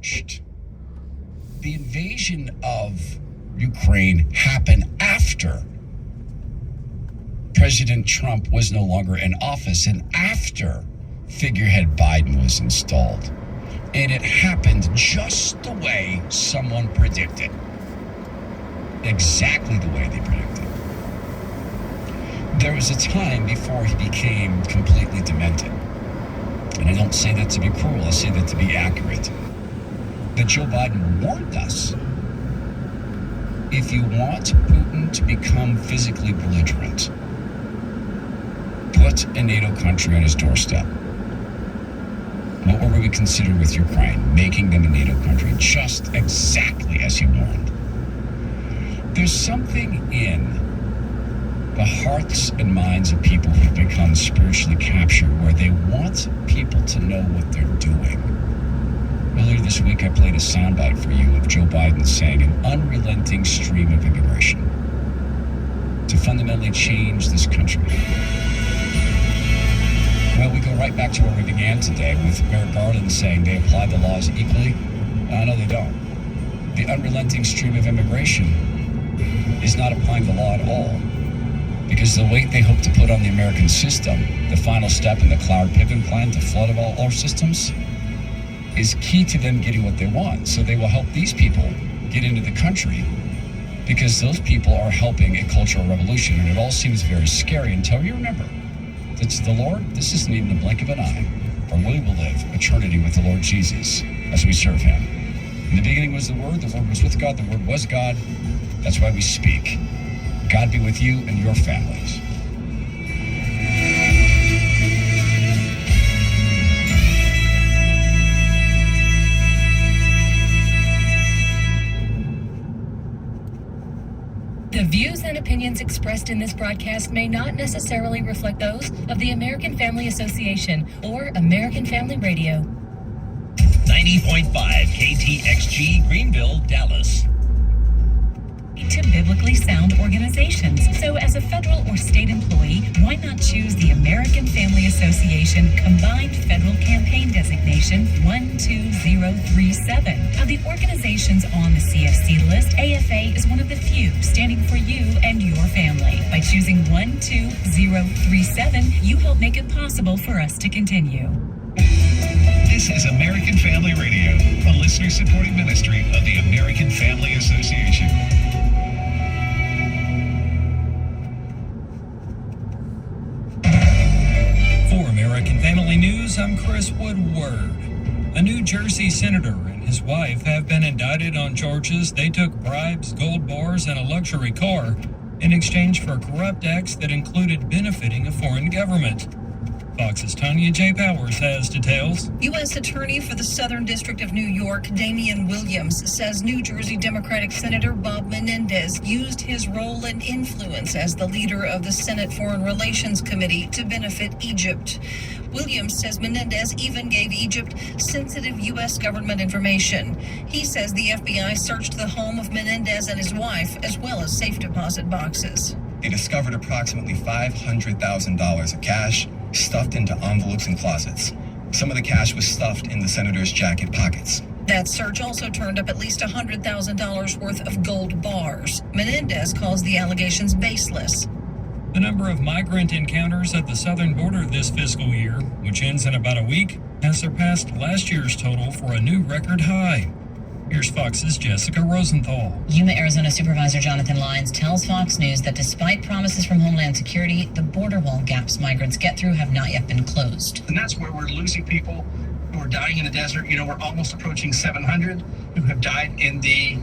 launched. The invasion of Ukraine happened after President Trump was no longer in office and after figurehead Biden was installed. And it happened just the way someone predicted. Exactly the way they predicted. There was a time before he became completely demented. And I don't say that to be cruel, I say that to be accurate. That Joe Biden warned us. If you want Putin to become physically belligerent, put a NATO country on his doorstep. What were we considering with Ukraine? Making them a NATO country, just exactly as he warned. There's something in the hearts and minds of people who've become spiritually captured where they want people to know what they're doing. Earlier this week, I played a soundbite for you of Joe Biden saying an unrelenting stream of immigration to fundamentally change this country. Well, we go right back to where we began today with Merrick Garland saying they apply the laws equally. No, they don't. The unrelenting stream of immigration is not applying the law at all, because the weight they hope to put on the American system, the final step in the Cloud Pivot Plan to flood of all our systems, is key to them getting what they want. So they will help these people get into the country because those people are helping a cultural revolution. And it all seems very scary until you remember that to the Lord, this isn't even the blink of an eye, for we will live eternity with the Lord Jesus as we serve him. In the beginning was the Word was with God, the Word was God. That's why we speak. God be with you and your families. The views and opinions expressed in this broadcast may not necessarily reflect those of the American Family Association or American Family Radio. 90.5 KTXG Greenville, Dallas. To biblically sound organizations. So as a federal or state employee, why not choose the American Family Association Combined Federal Campaign Designation 12037? Of the organizations on the CFC list, AFA is one of the few standing for you and your family. By choosing 12037, you help make it possible for us to continue. This is American Family Radio, a listener-supported ministry of the American Family Association. For American Family News, I'm Chris Woodward. A New Jersey senator and his wife have been indicted on charges they took bribes, gold bars, and a luxury car in exchange for corrupt acts that included benefiting a foreign government. Fox's Tanya J. Powers has details. U.S. Attorney for the Southern District of New York, Damian Williams, says New Jersey Democratic Senator Bob Menendez used his role and influence as the leader of the Senate Foreign Relations Committee to benefit Egypt. Williams says Menendez even gave Egypt sensitive U.S. government information. He says the FBI searched the home of Menendez and his wife, as well as safe deposit boxes. They discovered approximately $500,000 of cash stuffed into envelopes and closets. Some of the cash was stuffed in the senator's jacket pockets. That search also turned up at least $100,000 worth of gold bars. Menendez calls the allegations baseless. The number of migrant encounters at the southern border this fiscal year, which ends in about a week, has surpassed last year's total for a new record high. Here's Fox's Jessica Rosenthal. Yuma, Arizona Supervisor Jonathan Lyons tells Fox News that despite promises from Homeland Security, the border wall gaps migrants get through have not yet been closed. And that's where we're losing people who are dying in the desert. You know, we're almost approaching 700 who have died in the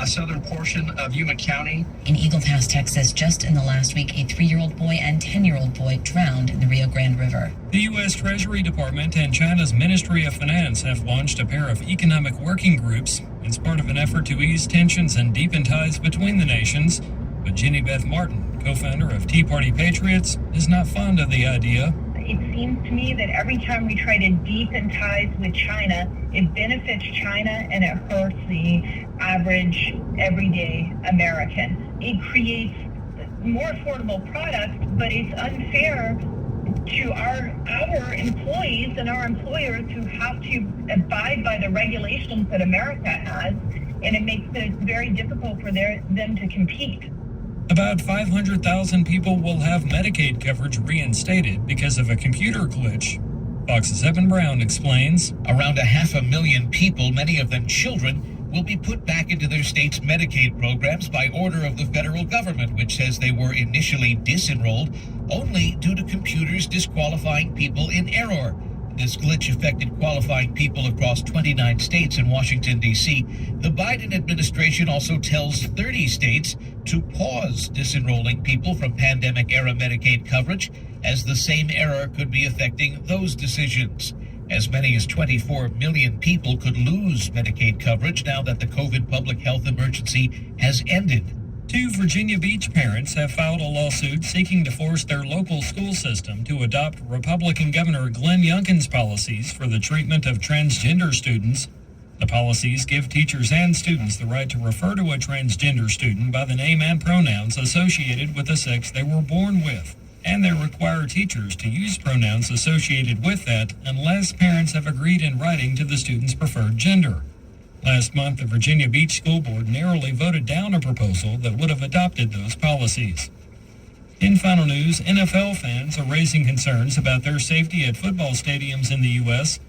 southern portion of Yuma County. In Eagle Pass, Texas, just in the last week, a 3-year-old boy and 10-year-old boy drowned in the Rio Grande River. The U.S. Treasury Department and China's Ministry of Finance have launched a pair of economic working groups as part of an effort to ease tensions and deepen ties between the nations. But Jenny Beth Martin, co-founder of Tea Party Patriots, is not fond of the idea. It seems to me that every time we try to deepen ties with China, it benefits China and it hurts the average, everyday American. It creates more affordable products, but it's unfair to our employees and our employers who have to abide by the regulations that America has, and it makes it very difficult for them to compete. About 500,000 people will have Medicaid coverage reinstated because of a computer glitch. Fox's Evan Brown explains. Around 500,000 people, many of them children, will be put back into their state's Medicaid programs by order of the federal government, which says they were initially disenrolled only due to computers disqualifying people in error. This glitch affected qualifying people across 29 states and Washington, D.C. The Biden administration also tells 30 states to pause disenrolling people from pandemic-era Medicaid coverage, as the same error could be affecting those decisions. As many as 24 million people could lose Medicaid coverage now that the COVID public health emergency has ended. 2 Virginia Beach parents have filed a lawsuit seeking to force their local school system to adopt Republican Governor Glenn Youngkin's policies for the treatment of transgender students. The policies give teachers and students the right to refer to a transgender student by the name and pronouns associated with the sex they were born with, and they require teachers to use pronouns associated with that unless parents have agreed in writing to the student's preferred gender. Last month, the Virginia Beach School Board narrowly voted down a proposal that would have adopted those policies. In final news, NFL fans are raising concerns about their safety at football stadiums in the U.S.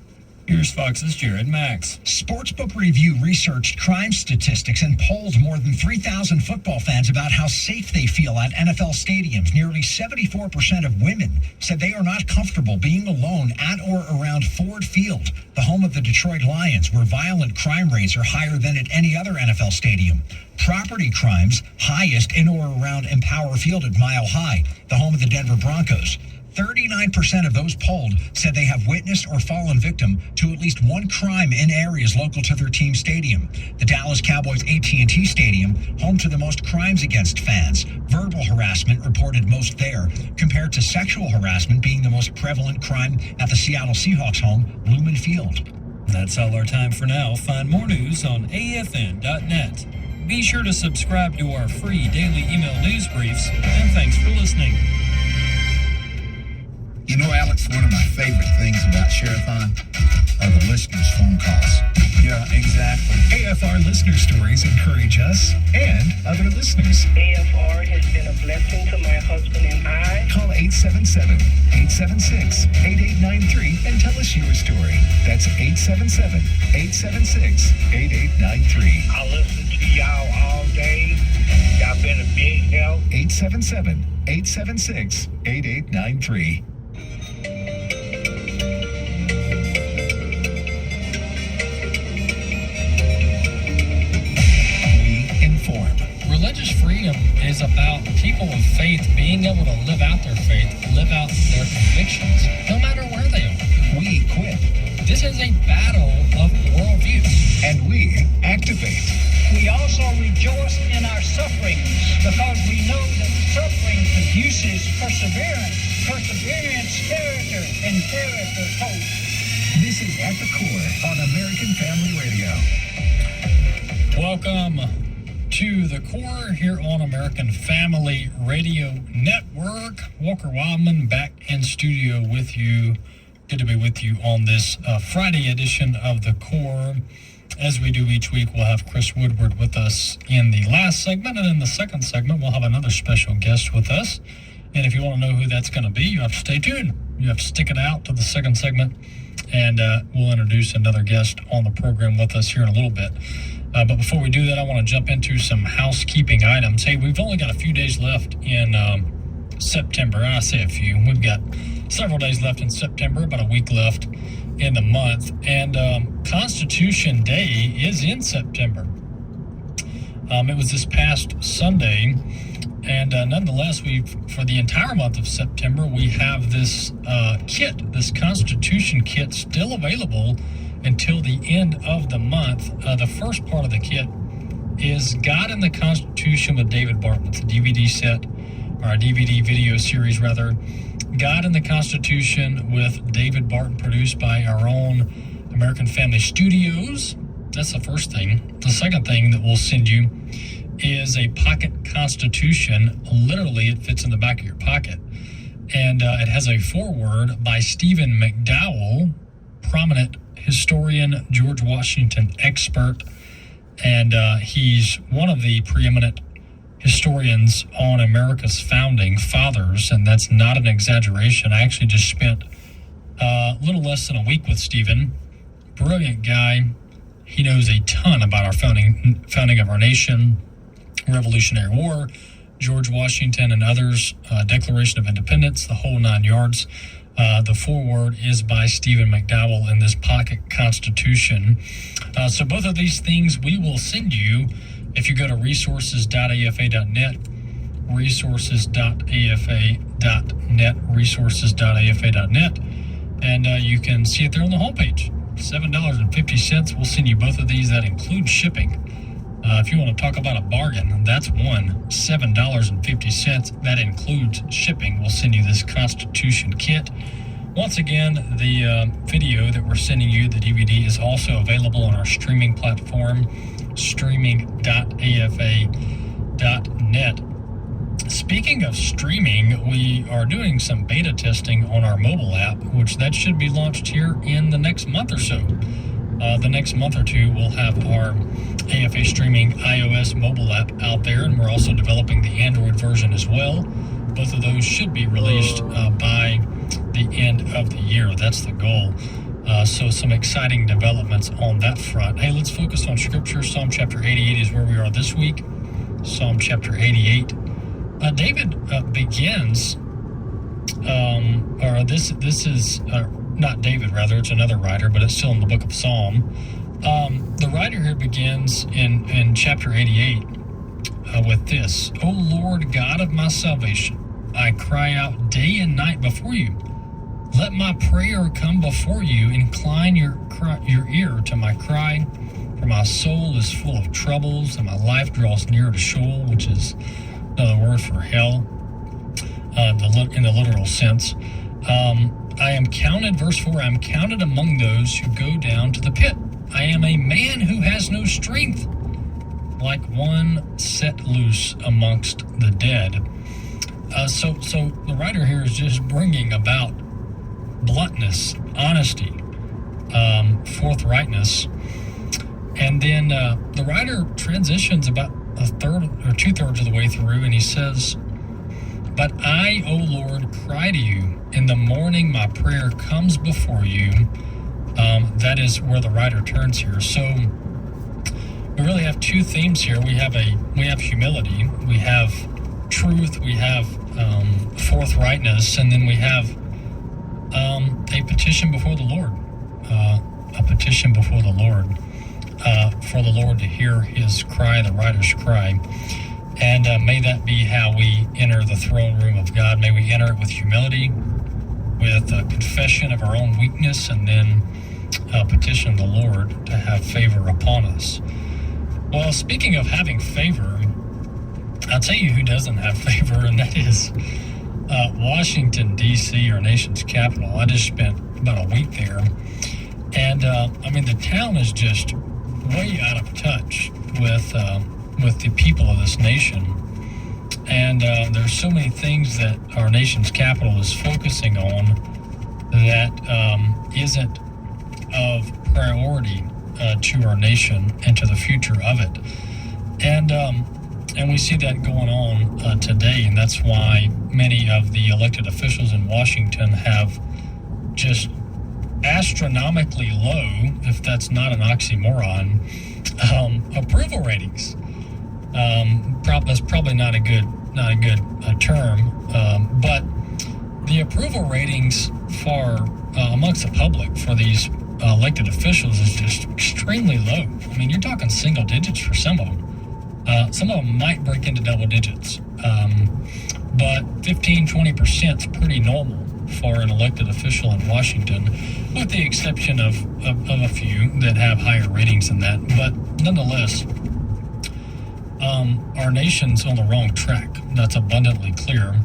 Here's Fox's Jared Max. Sportsbook Review researched crime statistics and polled more than 3,000 football fans about how safe they feel at NFL stadiums. Nearly 74% of women said they are not comfortable being alone at or around Ford Field, the home of the Detroit Lions, where violent crime rates are higher than at any other NFL stadium. Property crimes highest in or around Empower Field at Mile High, the home of the Denver Broncos. 39% of those polled said they have witnessed or fallen victim to at least one crime in areas local to their team stadium. The Dallas Cowboys AT&T Stadium, home to the most crimes against fans. Verbal harassment reported most there, compared to sexual harassment being the most prevalent crime at the Seattle Seahawks home, Lumen Field. That's all our time for now. Find more news on afn.net. Be sure to subscribe to our free daily email news briefs, and thanks for listening. You know, Alex, one of my favorite things about Share-a-thon are the listeners' phone calls. Yeah, exactly. AFR listener stories encourage us and other listeners. AFR has been a blessing to my husband and I. Call 877-876-8893 and tell us your story. That's 877-876-8893. I listen to y'all all day. Y'all been a big help. 877-876-8893. Religious freedom is about people of faith being able to live out their faith, live out their convictions, no matter where they are. We equip. This is a battle of worldviews. And we activate. We also rejoice in our sufferings because we know that suffering produces perseverance. Perseverance, character, and character, hope. This is At the Core on American Family Radio. Welcome to The Core here on American Family Radio Network. Walker Wildman back in studio with you. Good to be with you on this Friday edition of The Core. As we do each week, we'll have Chris Woodward with us in the last segment, and in the second segment, we'll have another special guest with us. And if you want to know who that's going to be, you have to stay tuned. You have to stick it out to the second segment, and we'll introduce another guest on the program with us here in a little bit. But before we do that, I want to jump into some housekeeping items. Hey, we've only got a few days left in September. I say a few. We've got several days left in September, about a week left in the month. And Constitution Day is in September. It was this past Sunday. And nonetheless, for the entire month of September, we have this kit, this Constitution kit, still available until the end of the month. The first part of the kit is God and the Constitution with David Barton. It's a DVD set, or a DVD video series, rather. God and the Constitution with David Barton, produced by our own American Family Studios. That's the first thing. The second thing that we'll send you is a pocket Constitution. Literally, it fits in the back of your pocket. And it has a foreword by Stephen McDowell, prominent historian, George Washington expert, and he's one of the preeminent historians on America's founding fathers, and that's not an exaggeration. I actually just spent a little less than a week with Stephen. Brilliant guy. He knows a ton about our founding of our nation, Revolutionary War, George Washington and others, Declaration of Independence, the whole 9 yards. The foreword is by Stephen McDowell in this pocket constitution. So both of these things we will send you if you go to resources.afa.net, resources.afa.net, resources.afa.net, and you can see it there on the homepage. $7.50. We'll send you both of these. That includes shipping. If you want to talk about a bargain, that's one. $7.50. That includes shipping. We'll send you this Constitution kit. Once again, the video that we're sending you, the DVD, is also available on our streaming platform, streaming.afa.net. Speaking of streaming, we are doing some beta testing on our mobile app, which that should be launched here in the next month or so. The next month or two, we'll have our AFA streaming iOS mobile app out there, and we're also developing the Android version as well. Both of those should be released by the end of the year. That's the goal. So some exciting developments on that front. Hey, let's focus on Scripture. Psalm chapter 88 is where we are this week. Psalm chapter 88. David begins, this is not David, rather, it's another writer, but it's still in the book of Psalm. The writer here begins in chapter 88 with this: O Lord God of my salvation, I cry out day and night before you. Let my prayer come before you. Incline your ear to my cry, for my soul is full of troubles, and my life draws near to Sheol, which is another word for hell, in the literal sense. I am counted, verse 4, I am counted among those who go down to the pit. I am a man who has no strength, like one set loose amongst the dead. So the writer here is just bringing about bluntness, honesty, forthrightness. And then the writer transitions about a third or 2/3 of the way through, and he says, but I, O Lord, cry to you. In the morning my prayer comes before you. That is where the writer turns here. So we really have two themes here. We have humility, we have truth, we have forthrightness, and then we have a petition before the Lord. A petition before the Lord. For the Lord to hear his cry, the writer's cry. And may that be how we enter the throne room of God. May we enter it with humility, with a confession of our own weakness, and then petition the Lord to have favor upon us. Well, speaking of having favor, I'll tell you who doesn't have favor, and that is Washington, D.C., our nation's capital. I just spent about a week there. And, the town is just way out of touch with the people of this nation. And there's so many things that our nation's capital is focusing on that isn't of priority to our nation and to the future of it. And we see that going on today, and that's why many of the elected officials in Washington have just astronomically low, if that's not an oxymoron, approval ratings. That's probably not a good term, but the approval ratings for amongst the public for these elected officials is just extremely low. I mean, you're talking single digits for some of them. Some of them might break into double digits, but 15-20% is pretty normal for an elected official in Washington, with the exception of a few that have higher ratings than that. But nonetheless, our nation's on the wrong track. That's abundantly clear.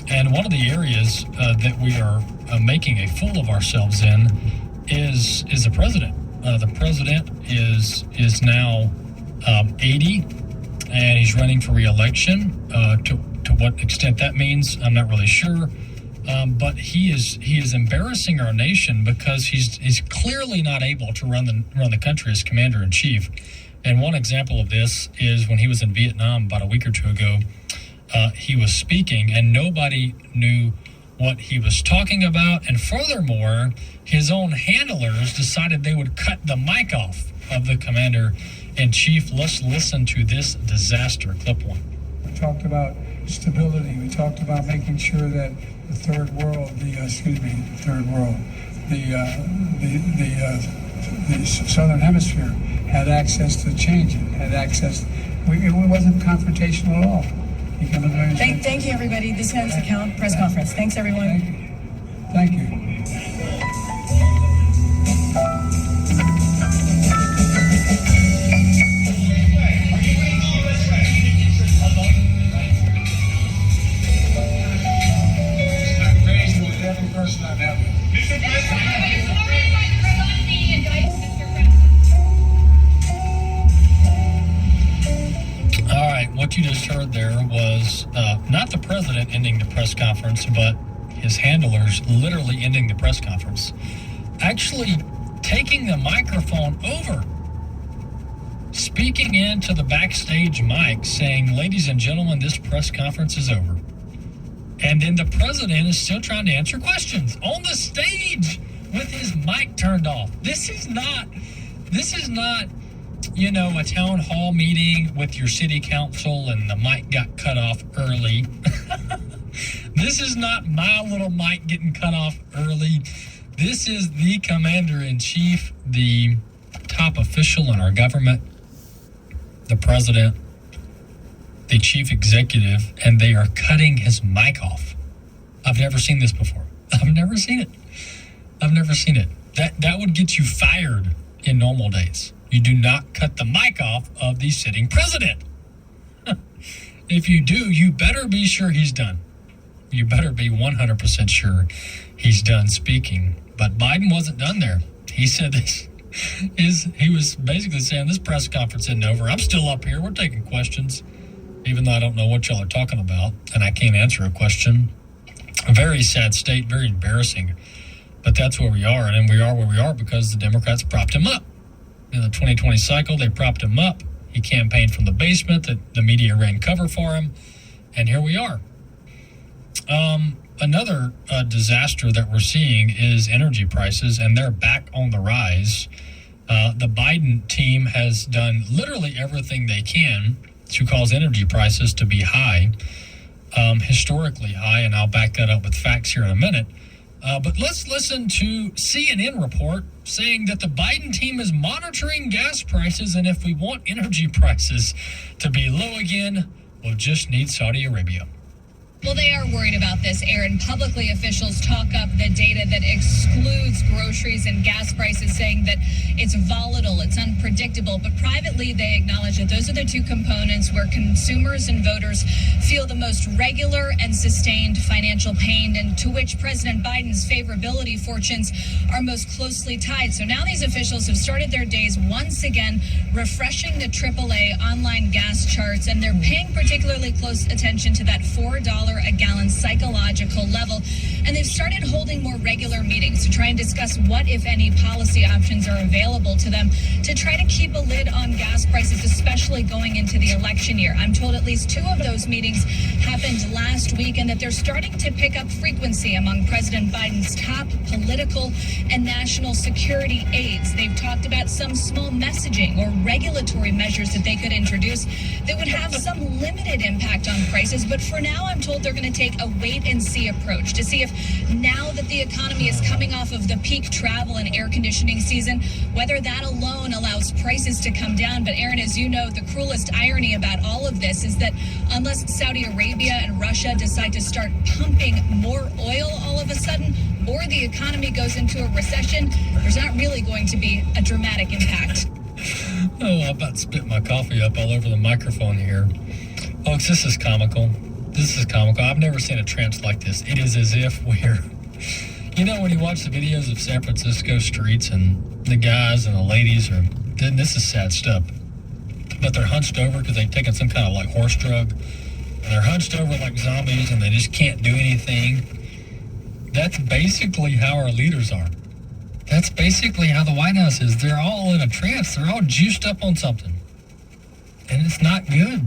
And one of the areas that we are making a fool of ourselves in is the president. The president is now 80, and he's running for re-election. To what extent that means, I'm not really sure. But he is embarrassing our nation because he's clearly not able to run the country as commander in chief. And one example of this is when he was in Vietnam about a week or two ago. He was speaking and nobody knew what he was talking about. And furthermore, his own handlers decided they would cut the mic off of the commander in chief. Let's listen to this disaster. Clip one. We talked about stability. We talked about making sure that the third world, the southern hemisphere had access to change it, had access. It wasn't confrontational at all. Thank you, everybody. This ends the press conference. Thanks, everyone. Thank you. All right, what you just heard there was not the president ending the press conference, but his handlers literally ending the press conference. Actually taking the microphone over, speaking into the backstage mic, saying, "Ladies and gentlemen, this press conference is over." And then the president is still trying to answer questions on the stage with his mic turned off. This is not, a town hall meeting with your city council and the mic got cut off early. This is not my little mic getting cut off early. This is the commander-in-chief, the top official in our government, the president, the chief executive, and they are cutting his mic off. I've never seen this before. I've never seen it. That would get you fired in normal days. You do not cut the mic off of the sitting president. If you do, you better be sure he's done. You better be 100% sure he's done speaking. But Biden wasn't done there. He said this. He was basically saying this press conference isn't over. I'm still up here. We're taking questions, even though I don't know what y'all are talking about, and I can't answer a question. A very sad state, very embarrassing. But that's where we are, and we are where we are because the Democrats propped him up. In the 2020 cycle, they propped him up. He campaigned from the basement. The media ran cover for him, and here we are. Another disaster that we're seeing is energy prices, and they're back on the rise. The Biden team has done literally everything they can to cause energy prices to be high, historically high, and I'll back that up with facts here in a minute. But let's listen to CNN report saying that the Biden team is monitoring gas prices, and if we want energy prices to be low again, we'll just need Saudi Arabia. Well, they are worried about this, Aaron. Publicly, officials talk up the data that excludes groceries and gas prices, saying that it's volatile, it's unpredictable. But privately, they acknowledge that those are the two components where consumers and voters feel the most regular and sustained financial pain, and to which President Biden's favorability fortunes are most closely tied. So now these officials have started their days once again refreshing the AAA online gas charts, and they're paying particularly close attention to that $4 a gallon psychological level. And they've started holding more regular meetings to try and discuss what, if any, policy options are available to them to try to keep a lid on gas prices, especially going into the election year. I'm told at least 2 of those meetings happened last week, and that they're starting to pick up frequency among President Biden's top political and national security aides. They've talked about some small messaging or regulatory measures that they could introduce that would have some limited impact on prices. But for now, I'm told they're going to take a wait-and-see approach to see if, now that the economy is coming off of the peak travel and air conditioning season, whether that alone allows prices to come down. But Aaron, as you know, the cruelest irony about all of this is that unless Saudi Arabia and Russia decide to start pumping more oil all of a sudden, or the economy goes into a recession, there's not really going to be a dramatic impact. Oh, I'm about to spit my coffee up all over the microphone here. Folks, this is comical. I've never seen a trance like this. It is as if we're, when you watch the videos of San Francisco streets and the guys and the ladies are, then this is sad stuff. But they're hunched over because they've taken some kind of like horse drug. And they're hunched over like zombies and they just can't do anything. That's basically how our leaders are. That's basically how the White House is. They're all in a trance. They're all juiced up on something. And it's not good.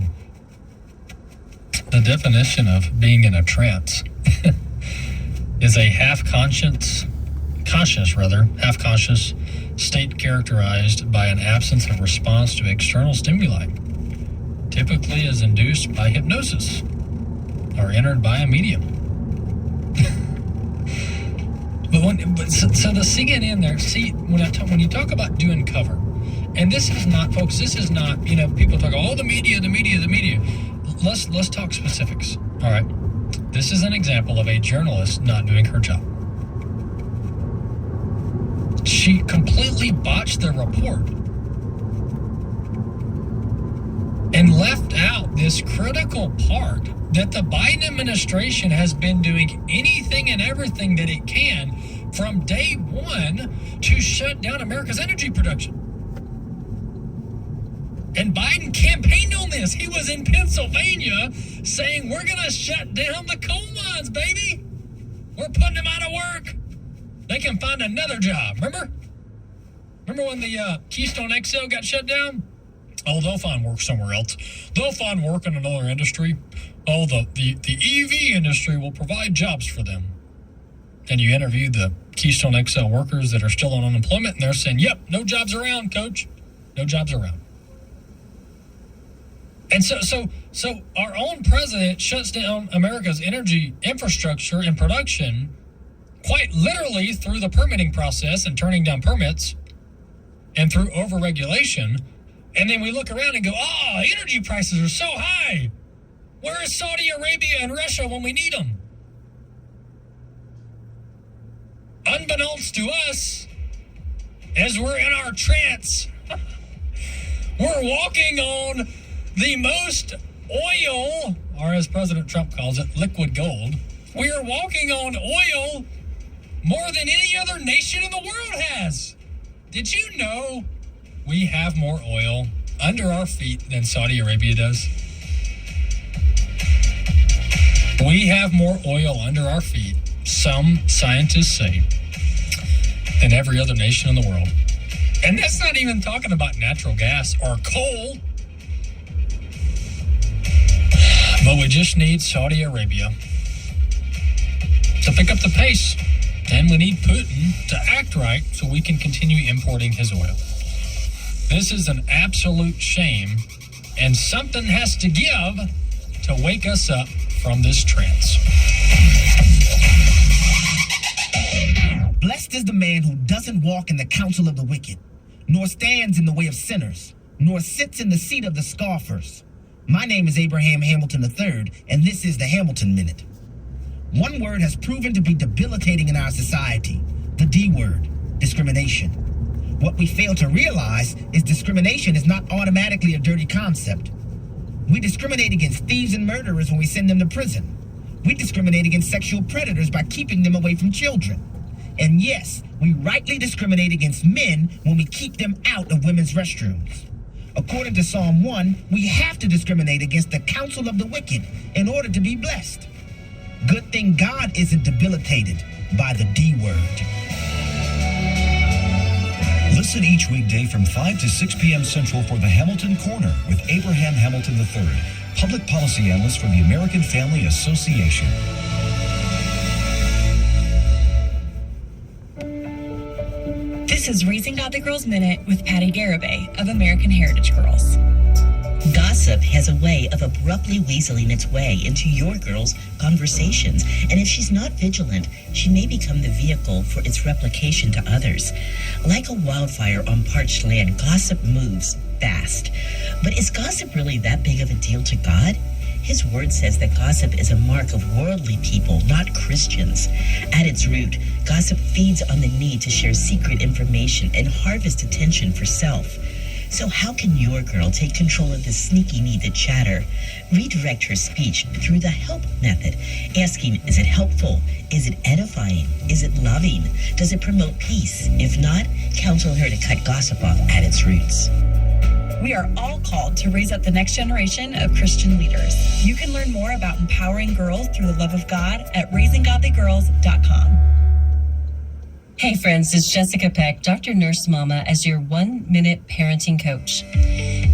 The definition of being in a trance is a half-conscious state characterized by an absence of response to external stimuli, typically is induced by hypnosis or entered by a medium. So the CNN there, see, when you talk about doing cover, and this is not, folks, this is not, people talk, the media. Let's talk specifics, all right? This is an example of a journalist not doing her job. She completely botched the report and left out this critical part that the Biden administration has been doing anything and everything that it can from day one to shut down America's energy production. And Biden campaigned on this. He was in Pennsylvania saying, we're going to shut down the coal mines, baby. We're putting them out of work. They can find another job. Remember when the Keystone XL got shut down? Oh, they'll find work somewhere else. They'll find work in another industry. Oh, the EV industry will provide jobs for them. And you interview the Keystone XL workers that are still on unemployment, and they're saying, yep, no jobs around, coach. No jobs around. And so our own president shuts down America's energy infrastructure and production quite literally through the permitting process and turning down permits and through overregulation. And then we look around and go, energy prices are so high. Where is Saudi Arabia and Russia when we need them? Unbeknownst to us, as we're in our trance, we're walking on the most oil, or as President Trump calls it, liquid gold. We are walking on oil more than any other nation in the world has. Did you know we have more oil under our feet than Saudi Arabia does? We have more oil under our feet, some scientists say, than every other nation in the world. And that's not even talking about natural gas or coal. But we just need Saudi Arabia to pick up the pace. And we need Putin to act right so we can continue importing his oil. This is an absolute shame, and something has to give to wake us up from this trance. Blessed is the man who doesn't walk in the counsel of the wicked, nor stands in the way of sinners, nor sits in the seat of the scoffers. My name is Abraham Hamilton III, and this is the Hamilton Minute. One word has proven to be debilitating in our society, the D word, discrimination. What we fail to realize is discrimination is not automatically a dirty concept. We discriminate against thieves and murderers when we send them to prison. We discriminate against sexual predators by keeping them away from children. And yes, we rightly discriminate against men when we keep them out of women's restrooms. According to Psalm 1, we have to discriminate against the counsel of the wicked in order to be blessed. Good thing God isn't debilitated by the D word. Listen each weekday from 5 to 6 p.m. Central for the Hamilton Corner with Abraham Hamilton III, Public Policy Analyst for the American Family Association. This is Raising Godly Girls Minute with Patty Garibay of American Heritage Girls. Gossip has a way of abruptly weaseling its way into your girl's conversations, and if she's not vigilant, she may become the vehicle for its replication to others. Like a wildfire on parched land, gossip moves fast. But is gossip really that big of a deal to God? His word says that gossip is a mark of worldly people, not Christians. At its root, gossip feeds on the need to share secret information and harvest attention for self. So how can your girl take control of this sneaky need to chatter? Redirect her speech through the help method, asking, is it helpful? Is it edifying? Is it loving? Does it promote peace? If not, counsel her to cut gossip off at its roots. We are all called to raise up the next generation of Christian leaders. You can learn more about empowering girls through the love of God at raisinggodlygirls.com. Hey friends, it's Jessica Peck, Dr. Nurse Mama, as your 1-minute parenting coach.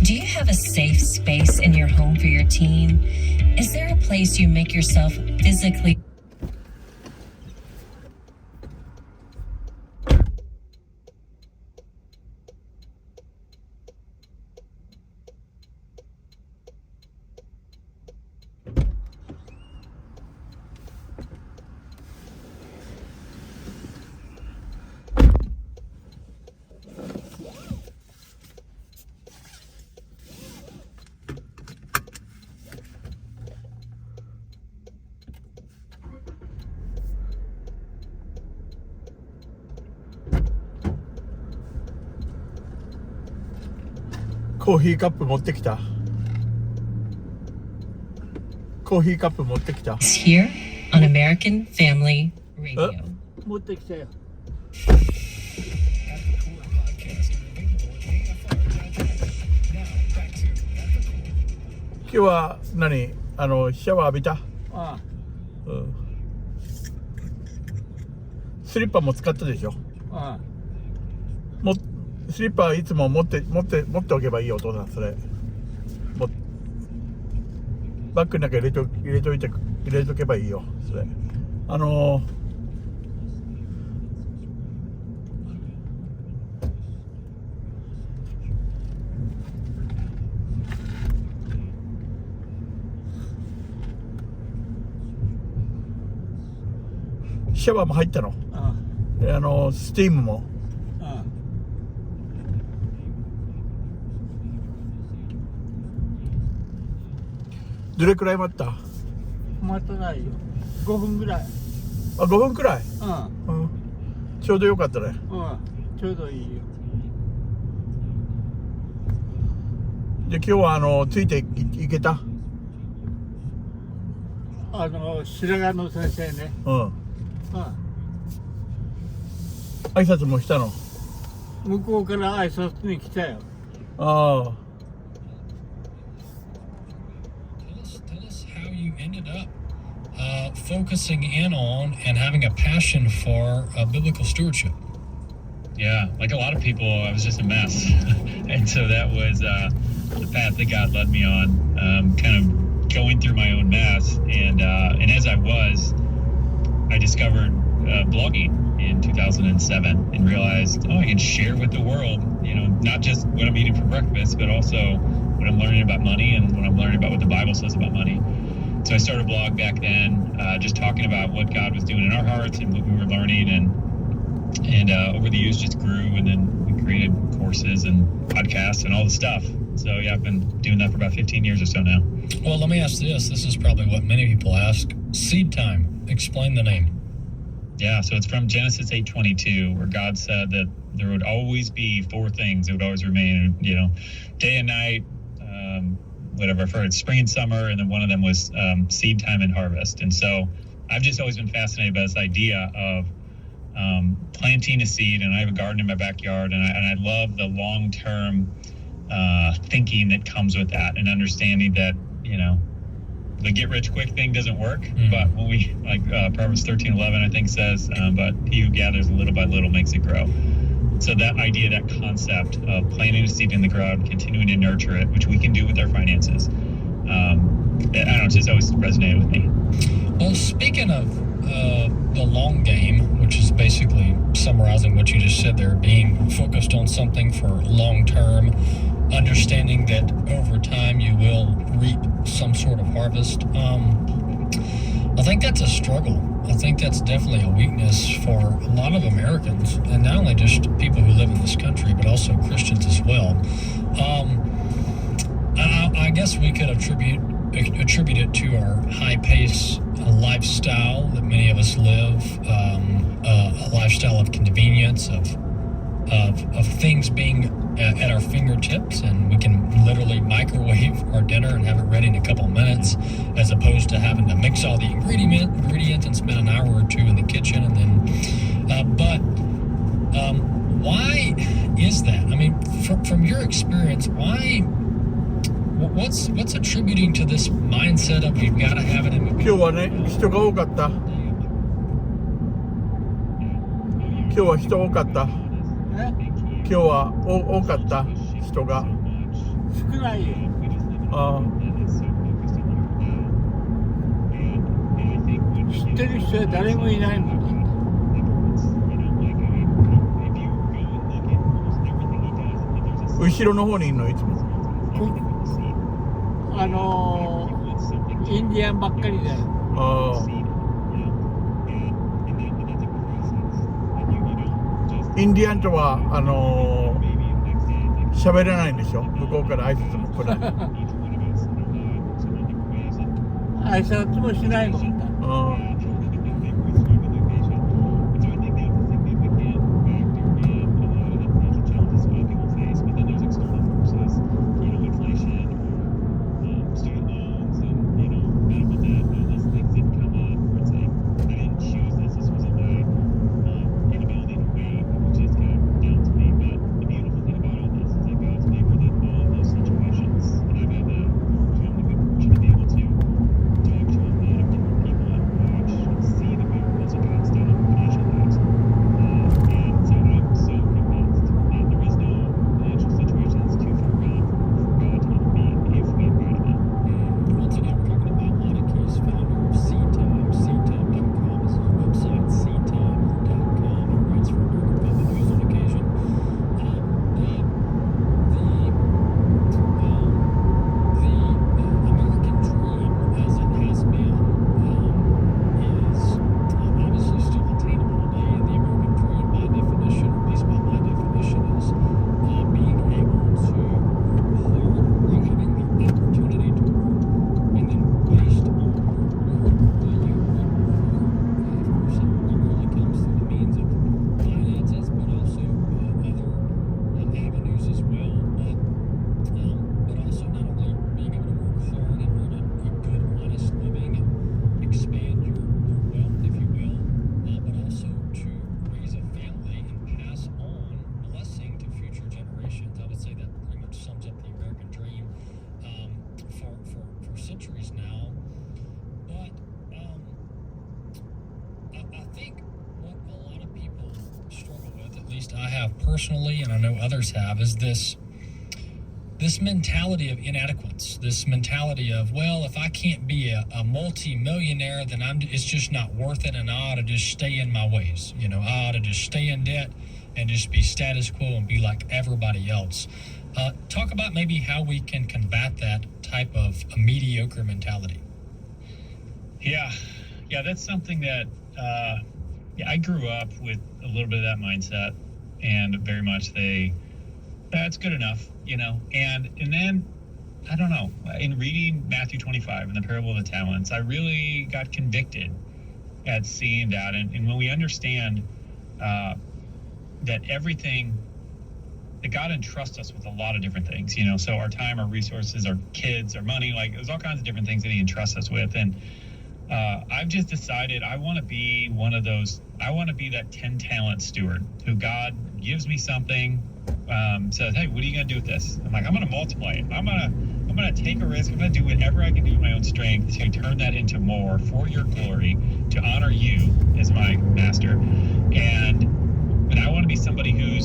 Do you have a safe space in your home for your teen? Is there a place you make yourself physicallyコーヒーカップ持ってきた。コーヒーカップ持ってきた。 here on American Family Radio? 持ってきたよ。今日は何？シャワー浴びた？ああ。うん。スリッパも使ったでしょ？ああ。スリッパいつも持っておけばいいよ、お父さん。それバッグの中入れとけばいいよ、それ。シャワーも入ったの？ああ。スティームも。どれくらい待った？待たないよ。5分ぐらい。あ、5分くらい？うん。ちょうどよかったね。うん。ちょうどいいよ。で、今日はついていけた？白髪の先生ね。うん。挨拶もしたの？向こうから挨拶に来たよ。ああ。Ended up focusing in on and having a passion for biblical stewardship. Yeah, like a lot of people, I was just a mess. And so that was the path that God led me on, kind of going through my own mess. And as I discovered blogging in 2007 and realized, I can share with the world, not just what I'm eating for breakfast, but also what I'm learning about money and what I'm learning about what the Bible says about money. So I started a blog back then, just talking about what God was doing in our hearts and what we were learning, and over the years just grew, and then we created courses and podcasts and all the stuff. So yeah, I've been doing that for about 15 years or so now. Well, let me ask this. This is probably what many people ask. Seed Time. Explain the name. Yeah, so it's from Genesis 8:22, where God said that there would always be 4 things that would always remain, day and night, whatever, for spring and summer, and then one of them was seed time and harvest. And so I've just always been fascinated by this idea of planting a seed, and I have a garden in my backyard, and I love the long-term thinking that comes with that, and understanding that, the get-rich-quick thing doesn't work, but when we, Proverbs 13:11, I think says, but he who gathers little by little makes it grow. So that idea, that concept of planting a seed in the ground, continuing to nurture it, which we can do with our finances, it's just always resonated with me. Well, speaking of the long game, which is basically summarizing what you just said there, being focused on something for long term, understanding that over time you will reap some sort of harvest. I think that's a struggle. I think that's definitely a weakness for a lot of Americans, and not only just people who live in this country, but also Christians as well. I guess we could attribute it to our high-paced lifestyle that many of us live, a lifestyle of convenience, of things being at our fingertips, and we can literally microwave our dinner and have it ready in a couple of minutes, as opposed to having to mix all the ingredients and spend an hour or two in the kitchen. And then Why is that? I mean, from your experience, why? What's attributing to this mindset of you've got to have it in the今日はね、人が多かった。今日は人多かった。今日は多かった人が。少ないよ。ああ。知ってる人は誰もいないもん。後ろの方にいるのいつも。インディアンばっかりだよ。ああ。インディアンとは喋れないんでしょ。向こうから挨拶も来ない。挨拶もしないもんだ。I have personally, and I know others have, is this mentality of inadequacy, this mentality of, well, if I can't be a multi-millionaire, then it's just not worth it, and I ought to just stay in my ways. You know, I ought to just stay in debt and just be status quo and be like everybody else. Talk about maybe how we can combat that type of a mediocre mentality. Yeah, that's something that I grew up with a little bit of that mindset, and very much that's good enough, you know. And then I don't know, in reading Matthew 25 and the parable of the talents, I really got convicted at seeing that. And when we understand that everything that God entrusts us with, a lot of different things, you know, so our time, our resources, our kids, our money, like there's all kinds of different things that He entrusts us with. And I've just decided I want to be one of those. I want to be that 10-talent steward who God gives me something, says, hey, what are you going to do with this? I'm like, I'm going to multiply it. I'm going to take a risk. I'm going to do whatever I can do in my own strength to turn that into more for your glory, to honor you as my master. And I want to be somebody who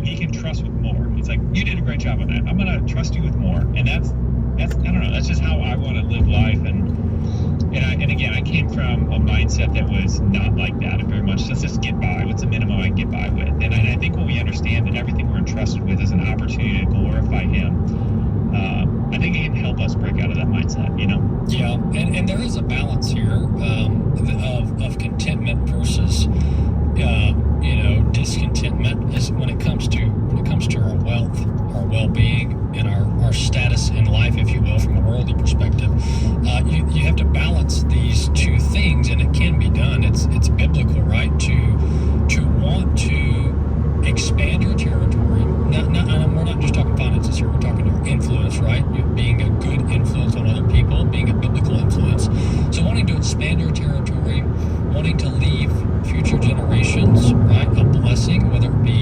He can trust with more. It's like, you did a great job on that. I'm going to trust you with more. And that's I don't know. That's just how I want to live life. And again, I came from a mindset that was not like that. Very much, let's just get by. What's the minimum I can get by with? And I think when we understand that everything we're entrusted with is an opportunity to glorify Him, I think it can help us break out of that mindset, you know? Yeah, and there is a balance here of contentment versus, discontentment is when it comes to our wealth, our well-being, and our status in life, if you will, from a worldly perspective. You have to balance these two things, and it can be done. It's biblical, right? To want to expand your territory. And we're not just talking finances here. We're talking your influence, right? Being a good influence on other people, being a biblical influence. So wanting to expand your territory, wanting to leave future generations, right, a blessing, whether it be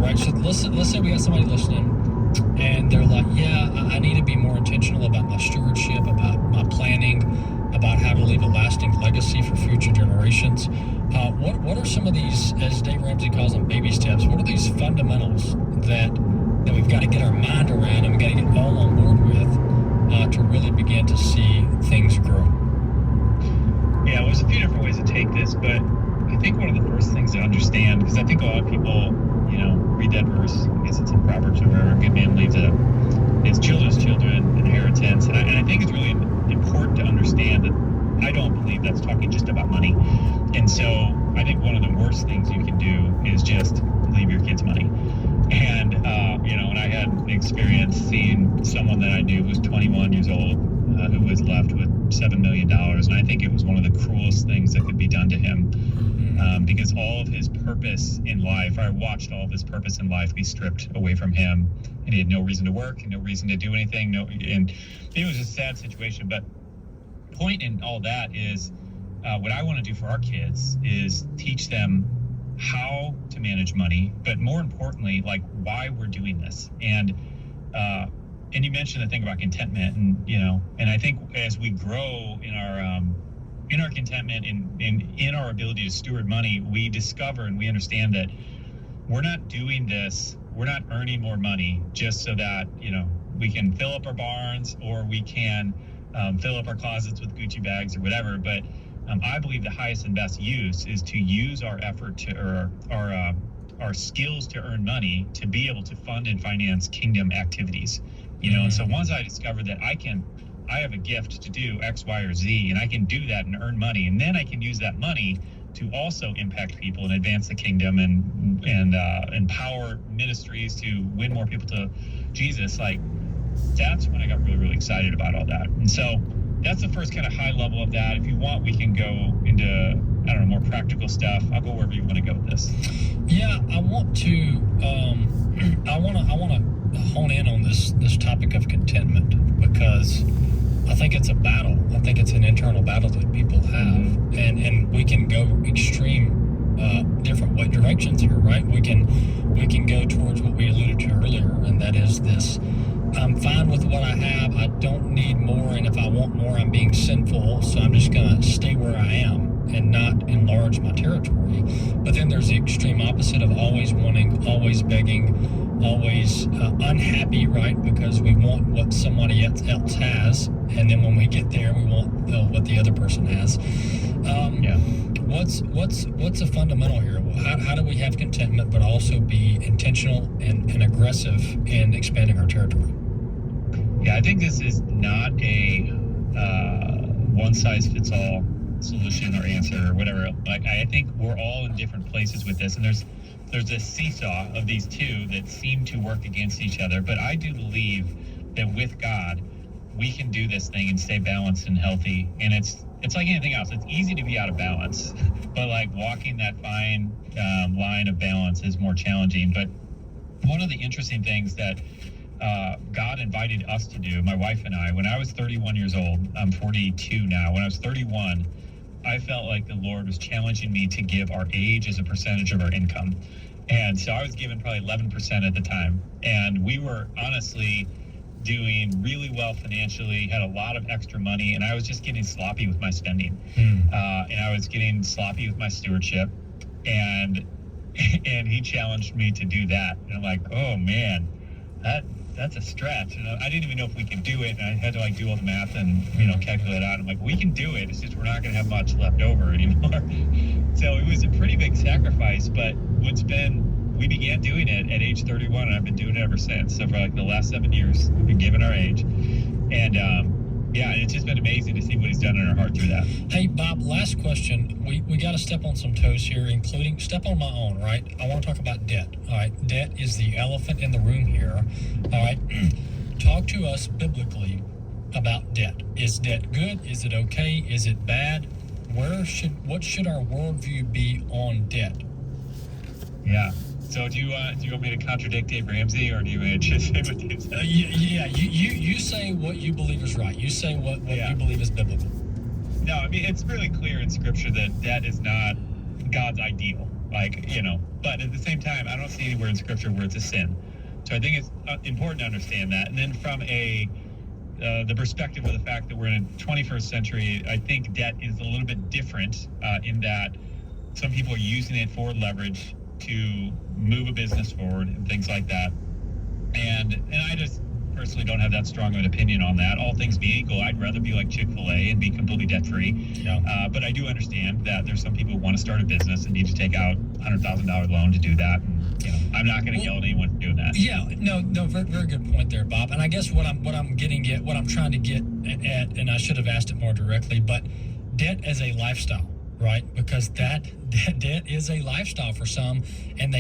right? So let's say we got somebody listening, and they're like, yeah, I need to be more intentional about my stewardship, about my planning, about how to leave a lasting legacy for future generations. What are some of these, as Dave Ramsey calls them, baby steps? What are these fundamentals that we've got to get our mind around and we've got to get all on board with to really begin to see things grow? Yeah, well, there's a few different ways to take this, but I think one of the first things to understand, because I think a lot of people, read that verse, I guess it's in Proverbs or wherever, a good man leaves his children's children inheritance, and I think it's really important to understand that I don't believe that's talking just about money. And so I think one of the worst things you can do is just leave your kids money. And, and I had an experience seeing someone that I knew who was 21 years old, who was left with $7 million. And I think it was one of the cruelest things that could be done to him, because all of his purpose in life, I watched all of his purpose in life be stripped away from him, and he had no reason to work and no reason to do anything. And it was a sad situation. But point in all that is what I want to do for our kids is teach them how to manage money, but more importantly, like why we're doing this. And you mentioned the thing about contentment, and I think as we grow in our contentment and in our ability to steward money, we discover and we understand that we're not doing this, we're not earning more money just so that we can fill up our barns or we can fill up our closets with Gucci bags or whatever. But I believe the highest and best use is to use our effort or our skills to earn money to be able to fund and finance kingdom activities. And so once I discovered that I have a gift to do X, Y, or Z, and I can do that and earn money, and then I can use that money to also impact people and advance the kingdom and empower ministries to win more people to Jesus. Like, that's when I got really, really excited about all that. And so that's the first kind of high level of that. If you want, we can go into, more practical stuff. I'll go wherever you want to go with this. Yeah, I want to hone in on this topic of contentment, because I think it's a battle. I think it's an internal battle that people have, and we can go extreme different directions here, right? We can go towards what we alluded to earlier, and that is this: I'm fine with what I have. I don't need more, and if I want more, I'm being sinful, so I'm just going to stay where I am and not enlarge my territory. But then there's the extreme opposite of always wanting, always begging, always unhappy, right? Because we want what somebody else has, and then when we get there, we want what the other person has. What's a fundamental here? How do we have contentment, but also be intentional and aggressive in expanding our territory? Yeah, I think this is not a one-size-fits-all solution or answer or whatever. Like, I think we're all in different places with this, and there's this seesaw of these two that seem to work against each other. But I do believe that with God, we can do this thing and stay balanced and healthy. And it's like anything else. It's easy to be out of balance, but like walking that fine line of balance is more challenging. But one of the interesting things that God invited us to do, my wife and I, when I was 31 years old, I'm 42 now. When I was 31, I felt like the Lord was challenging me to give our age as a percentage of our income. And so I was given probably 11% at the time. And we were honestly doing really well financially, had a lot of extra money, and I was just getting sloppy with my spending. And I was getting sloppy with my stewardship. And he challenged me to do that. And I'm like, oh man, that's a stretch. And I didn't even know if we could do it. And I had to do all the math and, calculate out. I'm like, we can do it. It's just we're not going to have much left over anymore. So it was a pretty big sacrifice, but we began doing it at age 31, and I've been doing it ever since. So for the last 7 years, we've been given our age. And and it's just been amazing to see what he's done in our heart through that. Hey, Bob, last question. We got to step on some toes here, including step on my own, right? I want to talk about debt. All right, debt is the elephant in the room here. All right, talk to us biblically about debt. Is debt good? Is it okay? Is it bad? What should our worldview be on debt? Yeah. So do you want me to contradict Dave Ramsey, or do you want to just say what you said? You say what you believe is right. You say what you believe is biblical. No, I mean, it's really clear in Scripture that debt is not God's ideal. Like, you know, but at the same time, I don't see anywhere in Scripture where it's a sin. So I think it's important to understand that. And then from the perspective of the fact that we're in a 21st century, I think debt is a little bit different in that some people are using it for leverage to move a business forward and things like that. And I just personally don't have that strong of an opinion on that. All things being equal, I'd rather be like Chick-fil-A and be completely debt-free. Yeah. But I do understand that there's some people who want to start a business and need to take out $100,000 loan to do that. And, you know, I'm not going to yell at anyone for doing that. Yeah, no, very, very good point there, Bob. And I guess what I'm trying to get at, and I should have asked it more directly, but debt as a lifestyle, right? Because that debt is a lifestyle for some, and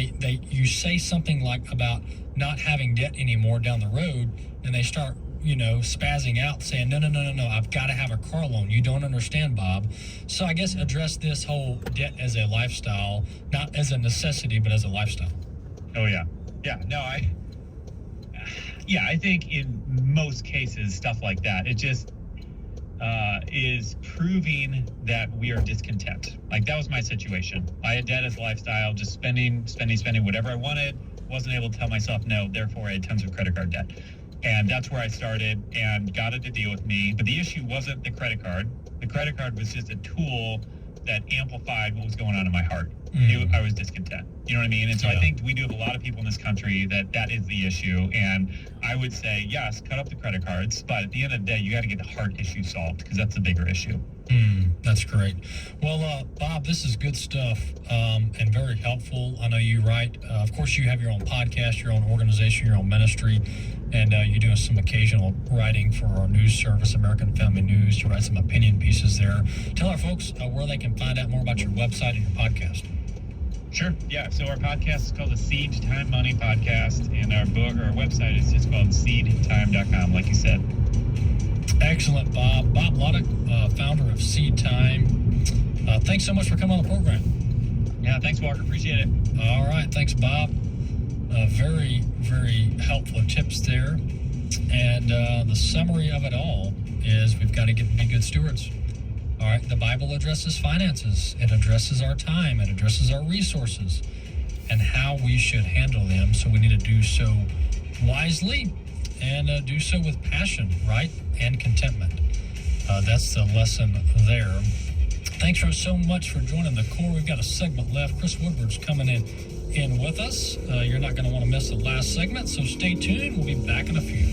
you say something like about not having debt anymore down the road, and they start, you know, spazzing out saying, no, I've got to have a car loan. You don't understand, Bob. So I guess address this whole debt as a lifestyle, not as a necessity, but as a lifestyle. Oh, yeah. Yeah, no, I think in most cases, stuff like that, it just is proving that we are discontent. Like, that was my situation. I had debt as a lifestyle, just spending whatever I wanted, wasn't able to tell myself no, therefore I had tons of credit card debt. And that's where I started and got it to deal with me. But the issue wasn't the credit card. The credit card was just a tool that amplified what was going on in my heart. I was discontent. You know what I mean? And so I think we do have a lot of people in this country that is the issue. And I would say, yes, cut up the credit cards. But at the end of the day, you got to get the heart issue solved because that's the bigger issue. That's great. Well, Bob, this is good stuff and very helpful. I know you write. Of course, you have your own podcast, your own organization, your own ministry, and you're doing some occasional writing for our news service, American Family News. You write some opinion pieces there. Tell our folks where they can find out more about your website and your podcast. Sure. Yeah. So our podcast is called the Seed Time Money Podcast, and our website is just called seedtime.com, like you said. Excellent, Bob. Bob Lotich, founder of Seed Time. Thanks so much for coming on the program. Yeah, thanks, Walker. Appreciate it. All right. Thanks, Bob. Very, very helpful tips there. And the summary of it all is we've got to be good stewards. All right. The Bible addresses finances. It addresses our time. It addresses our resources and how we should handle them. So we need to do so wisely and do so with passion, right? And contentment. That's the lesson there. Thanks so much for joining the core. We've got a segment left. Chris Woodward's coming in with us. You're not going to want to miss the last segment, so stay tuned. We'll be back in a few.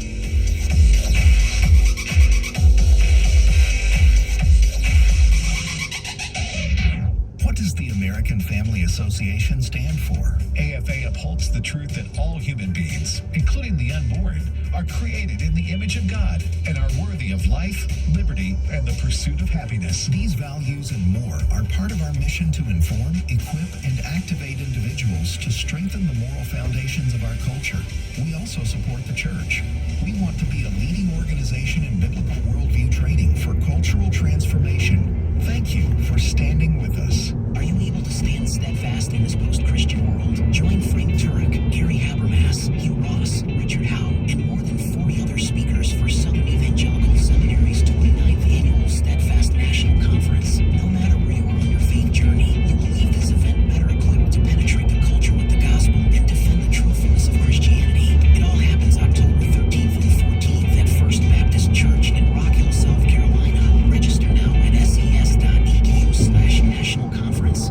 What does the American Family Association stand for? AFA upholds the truth that all human beings, including the unborn, are created in the image of God and are worthy of life, liberty, and the pursuit of happiness. These values and more are part of our mission to inform, equip, and activate individuals to strengthen the moral foundations of our culture. We also support the church. We want to be a leading organization in biblical worldview training for cultural transformation. Thank you for standing with us. Are you able to stand steadfast in this post-Christian world? Join Frank Turek, Gary Habermas, Hugh Ross, Richard Howe, and more than 40 other speakers for Southern Evangelical Seminary's 29th Annual Steadfast National Conference. No matter where you are on your faith journey, you will leave this event better equipped to penetrate the culture with the gospel and defend the truthfulness of Christianity. It all happens October 13th and 14th at First Baptist Church in Rock Hill, South Carolina. Register now at ses.edu/national conference.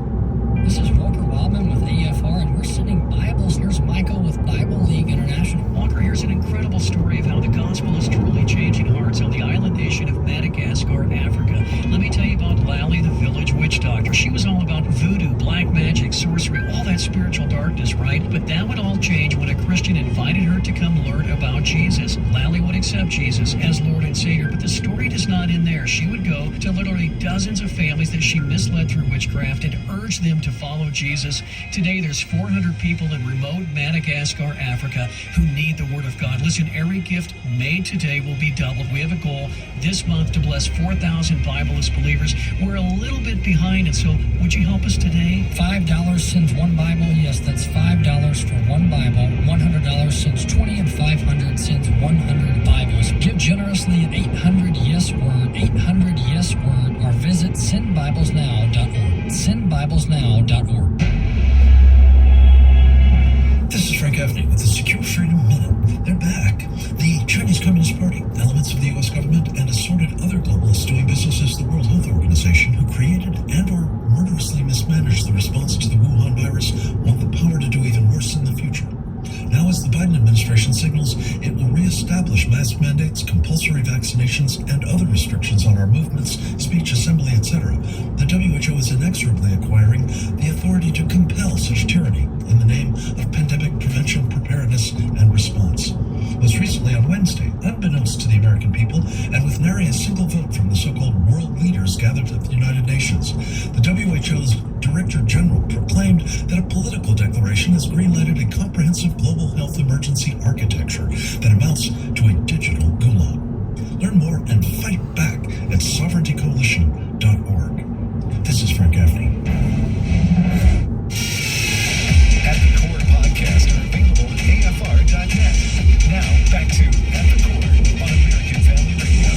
This is Walker Wildman with AFR, and we're sending Bibles. Here's Michael with Bible League International. Walker, here's an incredible story of how the gospel is truly changing hearts on the island nation of Madagascar, Africa. Let me tell you about Lally, the village witch doctor. She was all about voodoo, black magic, sorcery, all that spiritual darkness, right? But that would all change when a Christian invited her to come learn about Jesus. Lally would accept Jesus as Lord and Savior, but the story does not end there. She would go to literally dozens of families that she misled through witchcraft and urge them to follow Jesus. Today, there's 400 people in remote Madagascar, Africa, who need the Word of God. Listen, every gift made today will be doubled. We have a goal this month to bless 4,000 Bibleist believers. We're a little bit behind, and so would you help us today? $5 sends one Bible. Yes, that's $5 for one Bible. $100 sends 20, and $500 sends 100 Bibles. Give generously at 800-YES-WORD, 800-YES-WORD, or visit sendbiblesnow.org. Sendbiblesnow.org. the Secure Freedom Minute. They're back. The Chinese Communist Party, elements of the U.S. government, and assorted other globalists doing business as the World Health Organization, who created and or murderously mismanaged the response to the Wuhan virus, want the power to do even worse in the future. Now, as the Biden administration signals, it will reestablish mask mandates, compulsory vaccinations, and other restrictions on our movements, speech, assembly, etc. The WHO is inexorably acquiring the authority to compel such tyranny in the name of pandemic prevention, preparedness, and response. Most recently on Wednesday, unbeknownst to the American people, and with nary a single vote from the so-called world leaders gathered at the United Nations, the WHO's Director General proclaimed that a political declaration has greenlighted a comprehensive global health emergency architecture that amounts to a digital gulag. Learn more and fight back at sovereigntycoalition.org. This is Frank Gaffney. At the Core podcasts are available at AFR.net. Now, back to At the Core on American Family Radio.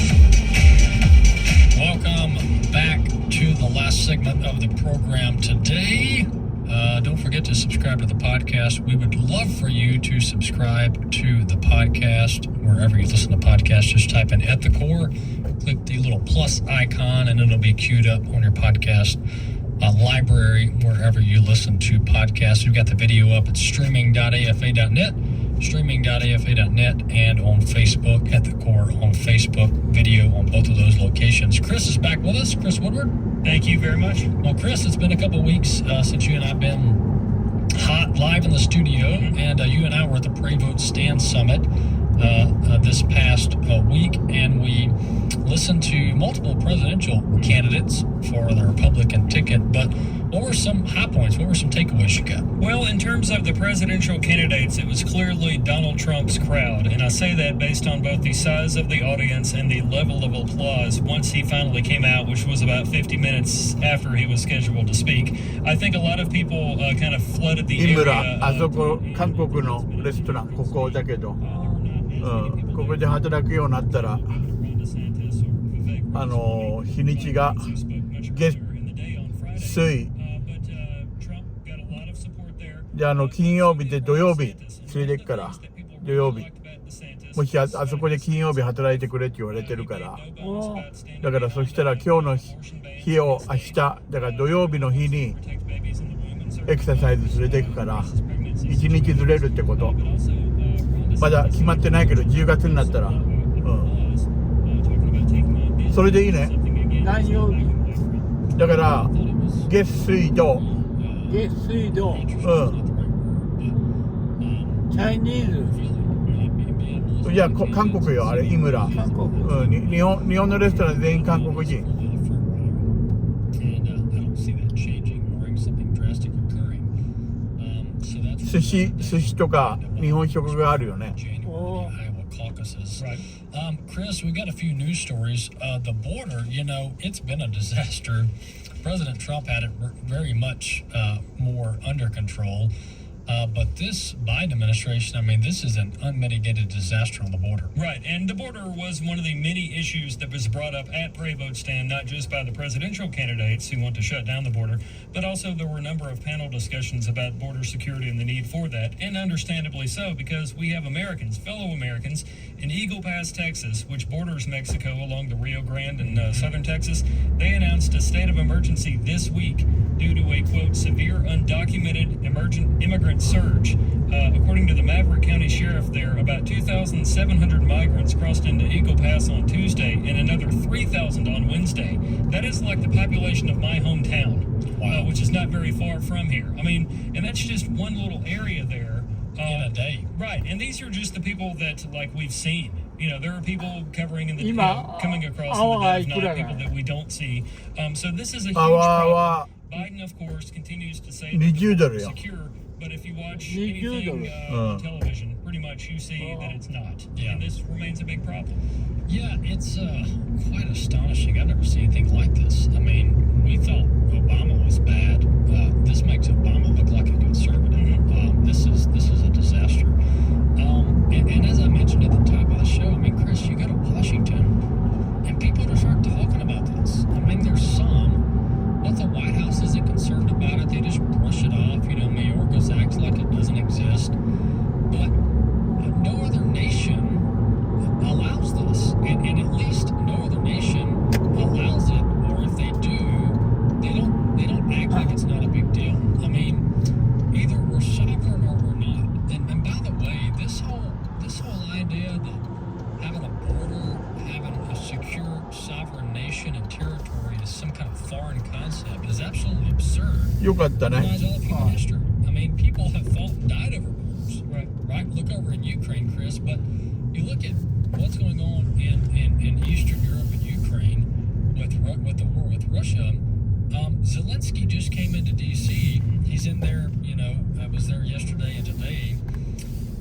Welcome back to the last segment of the program today. Don't forget to subscribe to the podcast. We would love for you to subscribe to the podcast wherever you listen to podcasts. Just type in At the Core, click the little plus icon, and it'll be queued up on your podcast library wherever you listen to podcasts. We've got the video up at streaming.afa.net, and on Facebook, At the Core on Facebook, video on both of those locations. Chris is back with us. Chris Woodward. Thank you very much. Well, Chris, it's been a couple weeks since you and I have been hot live in the studio, and you and I were at the Pray Vote Stand Summit this past week, and we listened to multiple presidential candidates for the Republican ticket. But what were some high points? What were some takeaways you got? Well, in terms of the presidential candidates, it was clearly Donald Trump's crowd. And I say that based on both the size of the audience and the level of applause once he finally came out, which was about 50 minutes after he was scheduled to speak. I think a lot of people kind of flooded the area. あそこ韓国のレストランここだけど、ここで働くようになったら日にちが月水で金曜日で土曜日連れてくから土曜日もしあそこで金曜日働いてくれって言われてるからだからそしたら今日の日を明日だから土曜日の日にエクササイズ連れてくから1日ずれるってことまだ決まってないけど10月になったらそれでいいね何曜日だから月水土チャイニーズいや韓国よあれ井村日本のレストラン全員韓国人寿司とか日本食があるよね。Chris, we got a few news stories. The border, it's been a disaster. President Trump had it very much more under control. But this Biden administration, this is an unmitigated disaster on the border. Right, and the border was one of the many issues that was brought up at Pray Vote Stand, not just by the presidential candidates who want to shut down the border, but also there were a number of panel discussions about border security and the need for that, and understandably so, because we have Americans, fellow Americans, in Eagle Pass, Texas, which borders Mexico along the Rio Grande in southern Texas. They announced a state of emergency this week due to a, quote, severe undocumented immigrant surge. According to the Maverick County Sheriff there, about 2,700 migrants crossed into Eagle Pass on Tuesday and another 3,000 on Wednesday. That is like the population of my hometown, which is not very far from here. And that's just one little area there. In a day. Right, and these are just the people that, we've seen. There are people covering in the coming across in the dead of night, people that we don't see. So this is a huge problem. Biden, of course, continues to say that the border is secure, but if you watch anything on television, pretty much you see that it's not. Yeah. And this remains a big problem. Yeah, it's quite astonishing. I've never seen anything like this. We thought Obama was bad. This makes Obama look like a conservative. This is a disaster. And as I mentioned at the top of the show, Chris, you go to Washington, and people are start talking about this. There's some. But the White House isn't concerned about it. They just brush it off. Mayorkas acts like it doesn't exist. But American concept is absolutely absurd. よかったね。 Denies all of human history. I mean, people have fought and died over borders. Right? Look over in Ukraine, Chris. But you look at what's going on in Eastern Europe and Ukraine with the war with Russia. Zelensky just came into D.C. He's in there, I was there yesterday and today.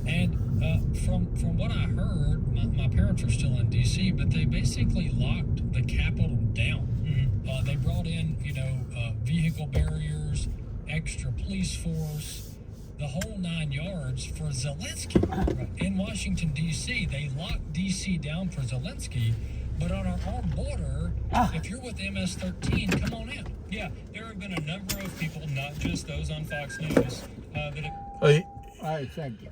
And from what I heard, my parents are still in D.C., but they basically locked the Capitol down. They brought in, vehicle barriers, extra police force, the whole 9 yards for Zelensky. In Washington, D.C., they locked D.C. down for Zelensky, but on our own border, if you're with MS-13, come on in. Yeah, there have been a number of people, not just those on Fox News, that have... はい。はい、thank you.